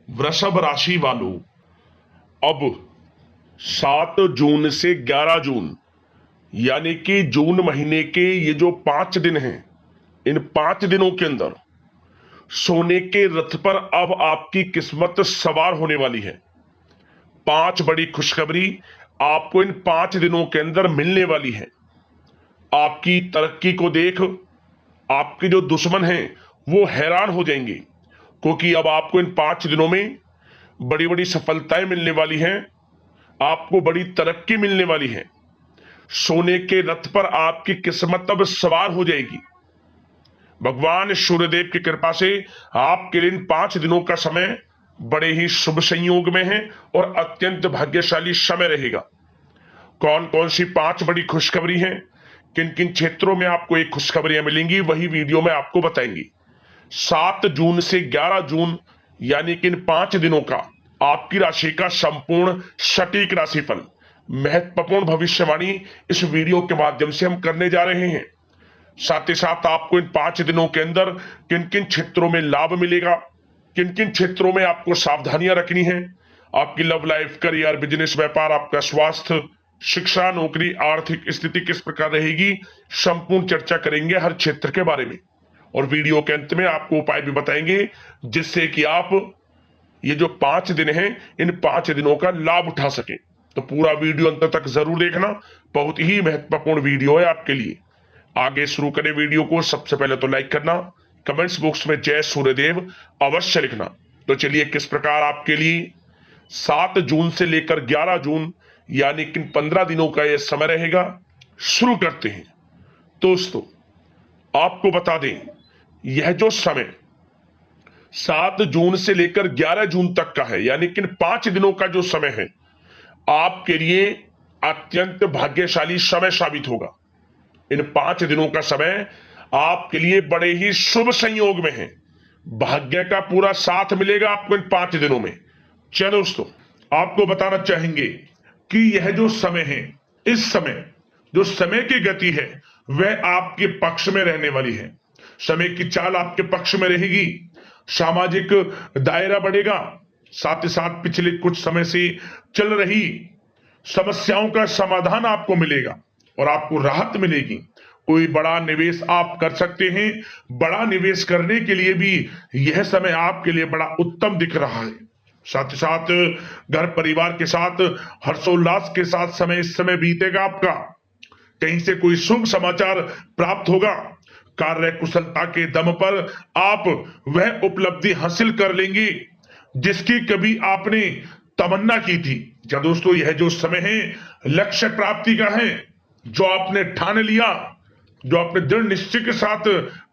वृषभ राशि वालों, अब 7 जून से 11 जून यानी कि जून महीने के ये जो 5 दिन हैं, इन 5 दिनों के अंदर सोने के रथ पर अब आपकी किस्मत सवार होने वाली है। 5 बड़ी खुशखबरी आपको इन 5 दिनों के अंदर मिलने वाली है। आपकी तरक्की को देख आपके जो दुश्मन हैं वो हैरान हो जाएंगे, क्योंकि अब आपको इन 5 दिनों में बड़ी बड़ी सफलताएं मिलने वाली हैं, आपको बड़ी तरक्की मिलने वाली है। सोने के रथ पर आपकी किस्मत अब सवार हो जाएगी। भगवान सूर्यदेव की कृपा से आपके लिए इन 5 दिनों का समय बड़े ही शुभ संयोग में है और अत्यंत भाग्यशाली समय रहेगा। कौन कौन सी 5 बड़ी खुशखबरी हैं, किन किन क्षेत्रों में आपको एक खुशखबरियां मिलेंगी, वही वीडियो में आपको बताएंगे। 7 जून से 11 जून यानी कि इन 5 दिनों का आपकी राशि का संपूर्ण सटीक राशिफल, महत्वपूर्ण भविष्यवाणी इस वीडियो के माध्यम से हम करने जा रहे हैं। साथ ही साथ आपको इन 5 दिनों के अंदर किन किन क्षेत्रों में लाभ मिलेगा, किन किन क्षेत्रों में आपको सावधानियां रखनी है, आपकी लव लाइफ, करियर, बिजनेस, व्यापार, आपका स्वास्थ्य, शिक्षा, नौकरी, आर्थिक स्थिति किस प्रकार रहेगी, संपूर्ण चर्चा करेंगे हर क्षेत्र के बारे में। और वीडियो के अंत में आपको उपाय भी बताएंगे जिससे कि आप ये जो 5 दिन हैं इन 5 दिनों का लाभ उठा सके। तो पूरा वीडियो अंत तक जरूर देखना, बहुत ही महत्वपूर्ण वीडियो है आपके लिए। आगे शुरू करें वीडियो को, सबसे पहले तो लाइक करना, कमेंट्स बॉक्स में जय सूर्यदेव अवश्य लिखना। तो चलिए किस प्रकार आपके लिए 7 जून से लेकर 11 जून यानी कि 15 दिनों का यह समय रहेगा, शुरू करते हैं। दोस्तों आपको बता दें, यह जो समय 7 जून से लेकर 11 जून तक का है, यानी कि 5 दिनों का जो समय है आपके लिए अत्यंत भाग्यशाली समय साबित होगा। इन 5 दिनों का समय आपके लिए बड़े ही शुभ संयोग में है, भाग्य का पूरा साथ मिलेगा आपको इन 5 दिनों में। चलो दोस्तों आपको बताना चाहेंगे कि यह जो समय है, इस समय जो समय की गति है वह आपके पक्ष में रहने वाली है। समय की चाल आपके पक्ष में रहेगी, सामाजिक दायरा बढ़ेगा, साथ ही साथ पिछले कुछ समय से चल रही समस्याओं का समाधान आपको मिलेगा और आपको राहत मिलेगी। कोई बड़ा निवेश आप कर सकते हैं, बड़ा निवेश करने के लिए भी यह समय आपके लिए बड़ा उत्तम दिख रहा है। साथ ही साथ घर परिवार के साथ हर्षोल्लास के साथ समय इस समय बीतेगा आपका। कहीं से कोई शुभ समाचार प्राप्त होगा, कार्य कुशलता के दम पर आप वह उपलब्धि हासिल कर लेंगे जिसकी कभी आपने तमन्ना की थी। क्या दोस्तों यह जो समय है लक्ष्य प्राप्ति का है, जो आपने ठान लिया, जो आपने दृढ़ निश्चय के साथ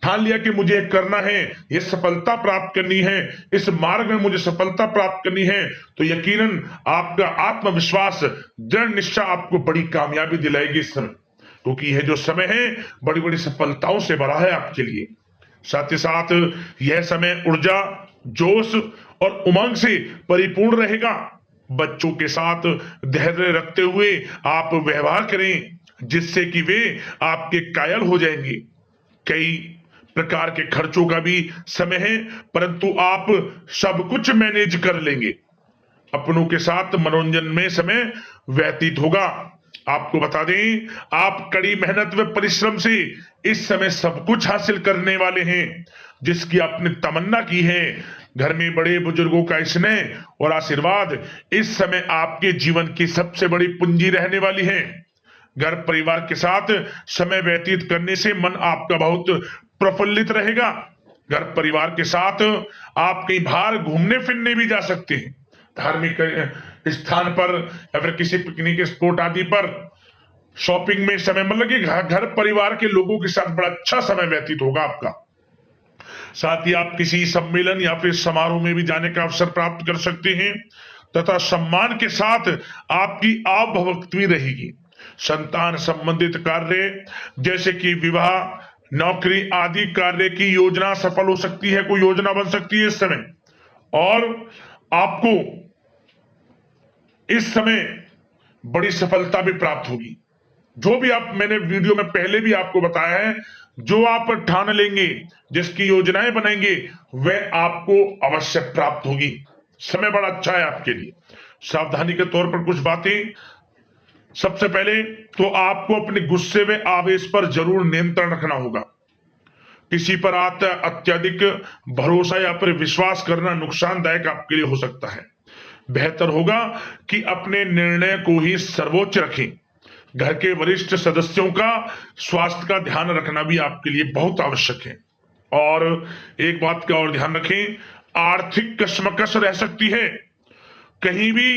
ठान लिया कि मुझे करना है, ये सफलता प्राप्त करनी है, इस मार्ग में मुझे सफलता प्राप्त करनी है, तो यकीनन आपका आत्मविश्वास, दृढ़ निश्चय आपको बड़ी कामयाबी दिलाएगी इस समय, क्योंकि यह जो समय है बड़ी बड़ी सफलताओं से भरा है आपके लिए। साथ ही साथ यह समय ऊर्जा, जोश और उमंग से परिपूर्ण रहेगा। बच्चों के साथ धैर्य रखते हुए आप व्यवहार करें जिससे कि वे आपके कायल हो जाएंगे। कई प्रकार के खर्चों का भी समय है, परंतु आप सब कुछ मैनेज कर लेंगे। अपनों के साथ मनोरंजन में समय व्यतीत होगा। आपको बता दें, आप कड़ी मेहनत व परिश्रम से इस समय सब कुछ हासिल करने वाले हैं जिसकी आपने तमन्ना की है। घर में बड़े बुजुर्गों का स्नेह और आशीर्वाद इस समय आपके जीवन की सबसे बड़ी पूंजी रहने वाली है। घर परिवार के साथ समय व्यतीत करने से मन आपका बहुत प्रफुल्लित रहेगा। घर परिवार के साथ आप कहीं बाहर घूमने फिरने भी जा सकते हैं, धार्मिक स्थान पर या फिर किसी पिकनिक स्पॉट आदि पर, शॉपिंग में समय, मतलब कि घर परिवार के लोगों के साथ बड़ा अच्छा समय व्यतीत होगा आपका। साथ ही आप किसी सम्मेलन या फिर समारोह में भी जाने का अवसर प्राप्त कर सकते हैं तथा सम्मान के साथ आपकी आवभगत भी रहेगी। संतान संबंधित कार्य जैसे कि विवाह, नौकरी आदि कार्य की योजना सफल हो सकती है, कोई योजना बन सकती है इस समय, और आपको इस समय बड़ी सफलता भी प्राप्त होगी। जो भी आप, मैंने वीडियो में पहले भी आपको बताया है, जो आप ठान लेंगे, जिसकी योजनाएं बनाएंगे वह आपको अवश्य प्राप्त होगी। समय बड़ा अच्छा है आपके लिए। सावधानी के तौर पर कुछ बातें। सबसे पहले तो आपको अपने गुस्से व आवेश पर जरूर नियंत्रण रखना होगा। किसी पर अत्यधिक भरोसा या फिर विश्वास करना नुकसानदायक आपके लिए हो सकता है। बेहतर होगा कि अपने निर्णय को ही सर्वोच्च रखें। घर के वरिष्ठ सदस्यों का स्वास्थ्य का ध्यान रखना भी आपके लिए बहुत आवश्यक है। और एक बात का और ध्यान रखें, आर्थिक कशमकश रह सकती है। कहीं भी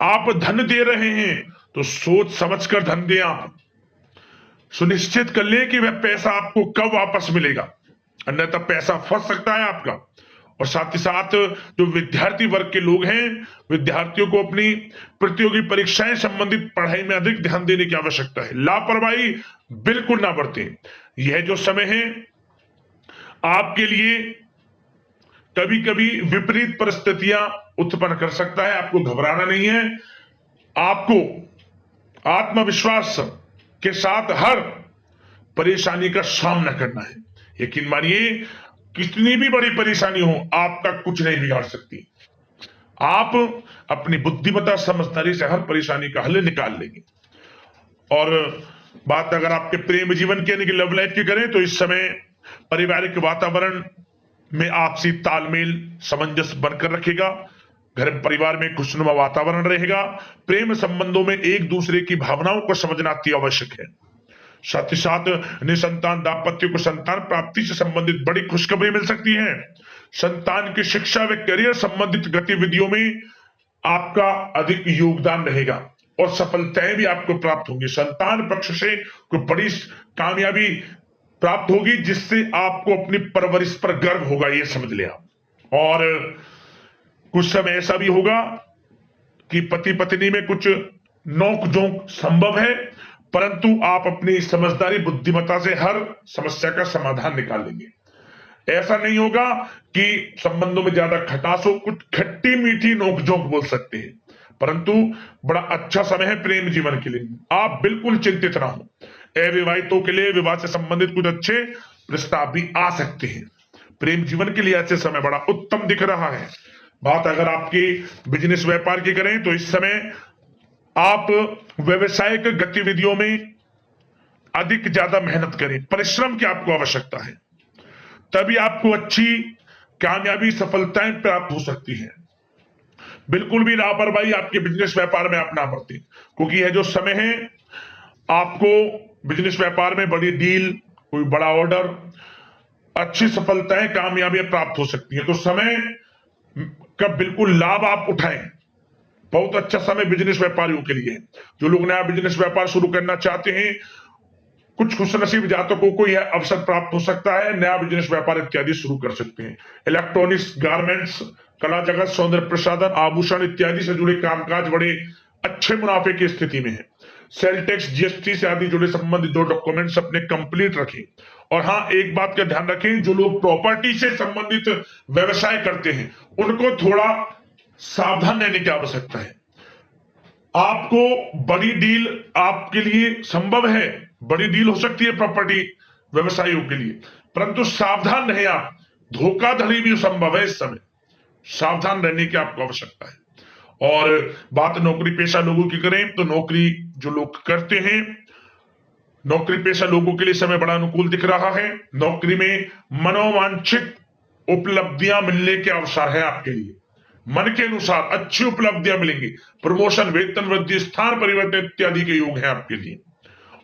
आप धन दे रहे हैं तो सोच समझकर धन दें। आप सुनिश्चित कर लें कि वह पैसा आपको कब वापस मिलेगा, अन्यथा पैसा फंस सकता है आपका। और साथ ही साथ जो विद्यार्थी वर्ग के लोग हैं, विद्यार्थियों को अपनी प्रतियोगी परीक्षाएं संबंधित पढ़ाई में अधिक ध्यान देने की आवश्यकता है। लापरवाही बिल्कुल ना बरतें। यह जो समय है आपके लिए कभी कभी विपरीत परिस्थितियां उत्पन्न कर सकता है। आपको घबराना नहीं है। आपको आत्मविश्वास के साथ हर परेशानी का सामना करना है। यकीन मानिए, कितनी भी बड़ी परेशानी हो आपका कुछ नहीं बिगाड़ सकती। आप अपनी बुद्धिमत्ता समझदारी से हर परेशानी का हल निकाल लेंगे। और बात अगर आपके प्रेम जीवन की यानी कि लव लाइफ की करें तो इस समय पारिवारिक वातावरण में आपसी तालमेल सामंजस्य बनकर रखेगा। घर परिवार में खुशनुमा वातावरण रहेगा। प्रेम संबंधों में एक दूसरे की भावनाओं को समझना अति आवश्यक है। साथ ही साथ निसंतान दाम्पत्य को संतान प्राप्ति से संबंधित बड़ी खुशखबरी मिल सकती है। संतान की शिक्षा व करियर संबंधित गतिविधियों में आपका अधिक योगदान रहेगा और सफलताएं भी आपको प्राप्त होंगी। संतान पक्ष से कोई बड़ी कामयाबी प्राप्त होगी जिससे आपको अपनी परवरिश पर गर्व होगा, ये समझ लिया। और कुछ समय ऐसा भी होगा कि पति पत्नी में कुछ नोक झोंक संभव है, परंतु आप अपनी समझदारी बुद्धिमत्ता से हर समस्या का समाधान निकाल लेंगे। ऐसा नहीं होगा कि संबंधों में ज्यादा खटास हो, कुछ खट्टी मीठी नोकझोंक बोल सकते हैं, परंतु बड़ा अच्छा समय है प्रेम जीवन के लिए। आप बिल्कुल चिंतित ना हो। अविवाहितों के लिए विवाह से संबंधित कुछ अच्छे प्रस्ताव भी आ सकते हैं। प्रेम जीवन के लिए ऐसे समय बड़ा उत्तम दिख रहा है। बात अगर आपकी बिजनेस व्यापार की करें तो इस समय आप व्यवसायिक गतिविधियों में अधिक ज्यादा मेहनत करें। परिश्रम की आपको आवश्यकता है, तभी आपको अच्छी कामयाबी सफलताएं प्राप्त हो सकती है। बिल्कुल भी लापरवाही आपके बिजनेस व्यापार में आप ना बरतें, क्योंकि यह जो समय है आपको बिजनेस व्यापार में बड़ी डील, कोई बड़ा ऑर्डर, अच्छी सफलताएं कामयाबियां प्राप्त हो सकती है। तो समय का बिल्कुल लाभ आप उठाएं। बहुत अच्छा समय बिजनेस व्यापारियों के लिए है। जो लोग नया बिजनेस व्यापार शुरू करना चाहते हैं, कुछ खुशनसीब जातकों को यह अवसर प्राप्त हो सकता है, नया बिजनेस व्यापार इत्यादि शुरू कर सकते हैं। इलेक्ट्रॉनिक्स, गारमेंट्स, कला जगत, सौंदर्य प्रसाधन, आभूषण इत्यादि से जुड़े कामकाज बड़े अच्छे मुनाफे की स्थिति में है। सेल टैक्स, जीएसटी से आदि जुड़े संबंधित जो डॉक्यूमेंट्स अपने कंप्लीट रखें। और हाँ, एक बात का ध्यान रखें, जो लोग प्रॉपर्टी से संबंधित व्यवसाय करते हैं उनको थोड़ा सावधान रहने की आवश्यकता है। आपको बड़ी डील आपके लिए संभव है, बड़ी डील हो सकती है प्रॉपर्टी व्यवसायियों के लिए, परंतु सावधान रहे आप। धोखाधड़ी भी संभव है इस समय, सावधान रहने की आपको आवश्यकता है। और बात नौकरी पेशा लोगों की करें तो नौकरी जो लोग करते हैं, नौकरी पेशा लोगों के लिए समय बड़ा अनुकूल दिख रहा है। नौकरी में मनोवांछित उपलब्धियां मिलने के अवसर है आपके लिए। मन के अनुसार अच्छी उपलब्धियां मिलेंगी। प्रमोशन, वेतन वृद्धि, स्थान परिवर्तन इत्यादि के योग है आपके लिए।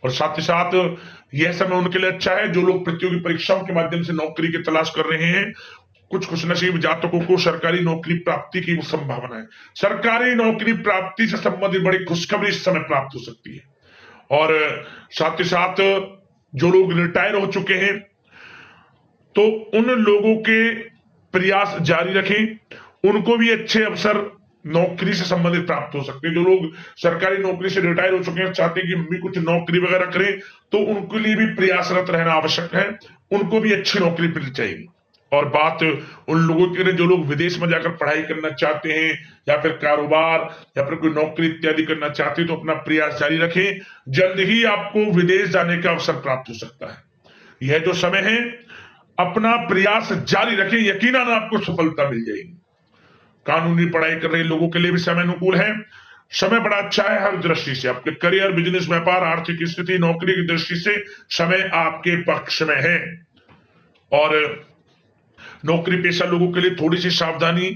और साथ ही साथ यह समय उनके लिए अच्छा है जो लोग प्रतियोगी परीक्षाओं के माध्यम से नौकरी की तलाश कर रहे हैं। कुछ खुशनसीब जातकों को सरकारी नौकरी प्राप्ति की संभावना है। सरकारी नौकरी प्राप्ति से संबंधित बड़ी खुशखबरी इस समय प्राप्त हो सकती है। और साथ ही साथ जो लोग रिटायर हो चुके हैं तो उन लोगों के प्रयास जारी रखें, उनको भी अच्छे अवसर नौकरी से संबंधित प्राप्त हो सकते हैं। जो लोग सरकारी नौकरी से रिटायर हो चुके हैं, चाहते हैं कि हम भी कुछ नौकरी वगैरह करें, तो उनके लिए भी प्रयासरत रहना आवश्यक है। उनको भी अच्छी नौकरी मिल जाएगी। और बात उन लोगों के लिए जो लोग विदेश में जाकर पढ़ाई करना चाहते हैं या फिर कारोबार या फिर कोई नौकरी इत्यादि करना चाहते हैं तो अपना प्रयास जारी रखें। जल्द ही आपको विदेश जाने का अवसर प्राप्त हो सकता है। यह जो समय है अपना प्रयास जारी रखें, यकीनन आपको सफलता मिल जाएगी। कानूनी पढ़ाई कर रहे लोगों के लिए भी समय अनुकूल है। समय बड़ा अच्छा है हर दृष्टि से, आपके करियर, बिजनेस, व्यापार, आर्थिक स्थिति, नौकरी की दृष्टि से समय आपके पक्ष में है। और नौकरी पेशा लोगों के लिए थोड़ी सी सावधानी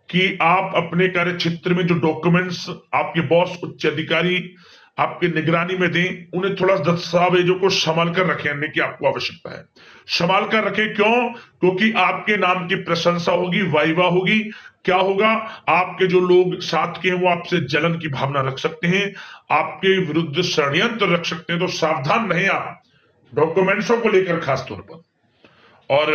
कि आप अपने कार्य क्षेत्र में जो डॉक्यूमेंट्स आपके बॉस, उच्च अधिकारी आपके निगरानी में दें, उन्हें थोड़ा दस्तावेजों को संभाल कर रखने की आपको आवश्यकता है। संभाल कर रखें, क्यों? क्योंकि आपके नाम की प्रशंसा होगी, वाइवा होगी। क्या होगा? आपके जो लोग साथ के हैं वो आपसे जलन की भावना रख सकते हैं, आपके विरुद्ध षड्यंत्र रख सकते हैं। तो सावधान रहें आप डॉक्यूमेंट्सों को लेकर खासतौर पर। और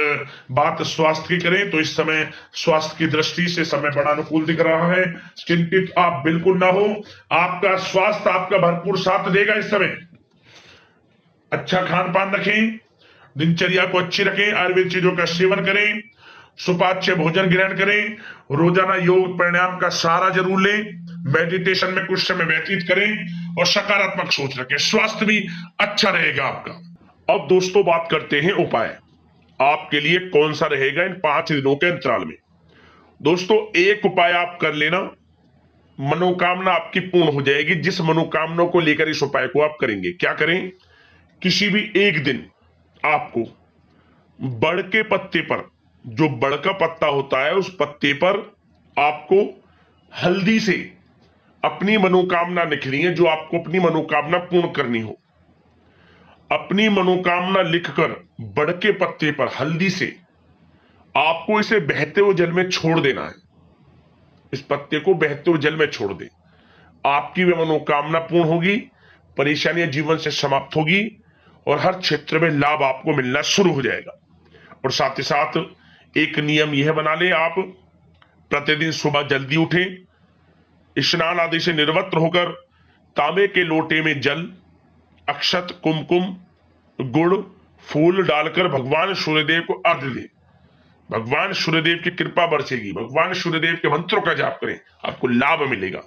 बात स्वास्थ्य की करें तो इस समय स्वास्थ्य की दृष्टि से समय बड़ा अनुकूल दिख रहा है। चिंतित आप बिल्कुल ना हो, आपका स्वास्थ्य आपका भरपूर साथ देगा इस समय। अच्छा खान पान रखें, दिनचर्या को अच्छी रखें, आयुर्वेद चीजों का सेवन करें, सुपाच्य भोजन ग्रहण करें, रोजाना योग प्राणायाम का सहारा जरूर लें, मेडिटेशन में कुछ समय व्यतीत करें और सकारात्मक सोच रखें। स्वास्थ्य भी अच्छा रहेगा आपका। अब दोस्तों बात करते हैं उपाय आपके लिए कौन सा रहेगा इन 5 दिनों के अंतराल में। दोस्तों एक उपाय आप कर लेना, मनोकामना आपकी पूर्ण हो जाएगी। जिस मनोकामना को लेकर इस उपाय को आप करेंगे, क्या करें? किसी भी एक दिन आपको बड़ के पत्ते पर, जो बड़ का पत्ता होता है उस पत्ते पर आपको हल्दी से अपनी मनोकामना लिखनी है, जो आपको अपनी मनोकामना पूर्ण करनी हो। अपनी मनोकामना लिखकर बड़ के पत्ते पर हल्दी से आपको इसे बहते हुए जल में छोड़ देना है। इस पत्ते को बहते हुए जल में छोड़ दे, आपकी वह मनोकामना पूर्ण होगी, परेशानियां जीवन से समाप्त होगी और हर क्षेत्र में लाभ आपको मिलना शुरू हो जाएगा। और साथ ही साथ एक नियम यह बना ले आप, प्रतिदिन सुबह जल्दी उठें, स्नान आदि से निर्वस्त्र होकर तांबे के लोटे में जल, अक्षत, कुमकुम, गुड़, फूल डालकर भगवान सूर्यदेव को अर्घ्य दे। भगवान सूर्यदेव की कृपा बरसेगी, भगवान सूर्यदेव के मंत्रों का जाप करें, आपको लाभ मिलेगा।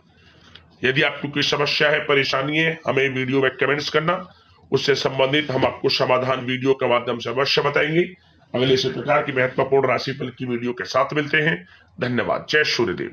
यदि आपको कोई समस्या है, परेशानी है, हमें वीडियो में कमेंट्स करना, उससे संबंधित हम आपको समाधान वीडियो के माध्यम से अवश्य बताएंगे। अगले इसी प्रकार की महत्वपूर्ण राशिफल की वीडियो के साथ मिलते हैं। धन्यवाद। जय सूर्यदेव।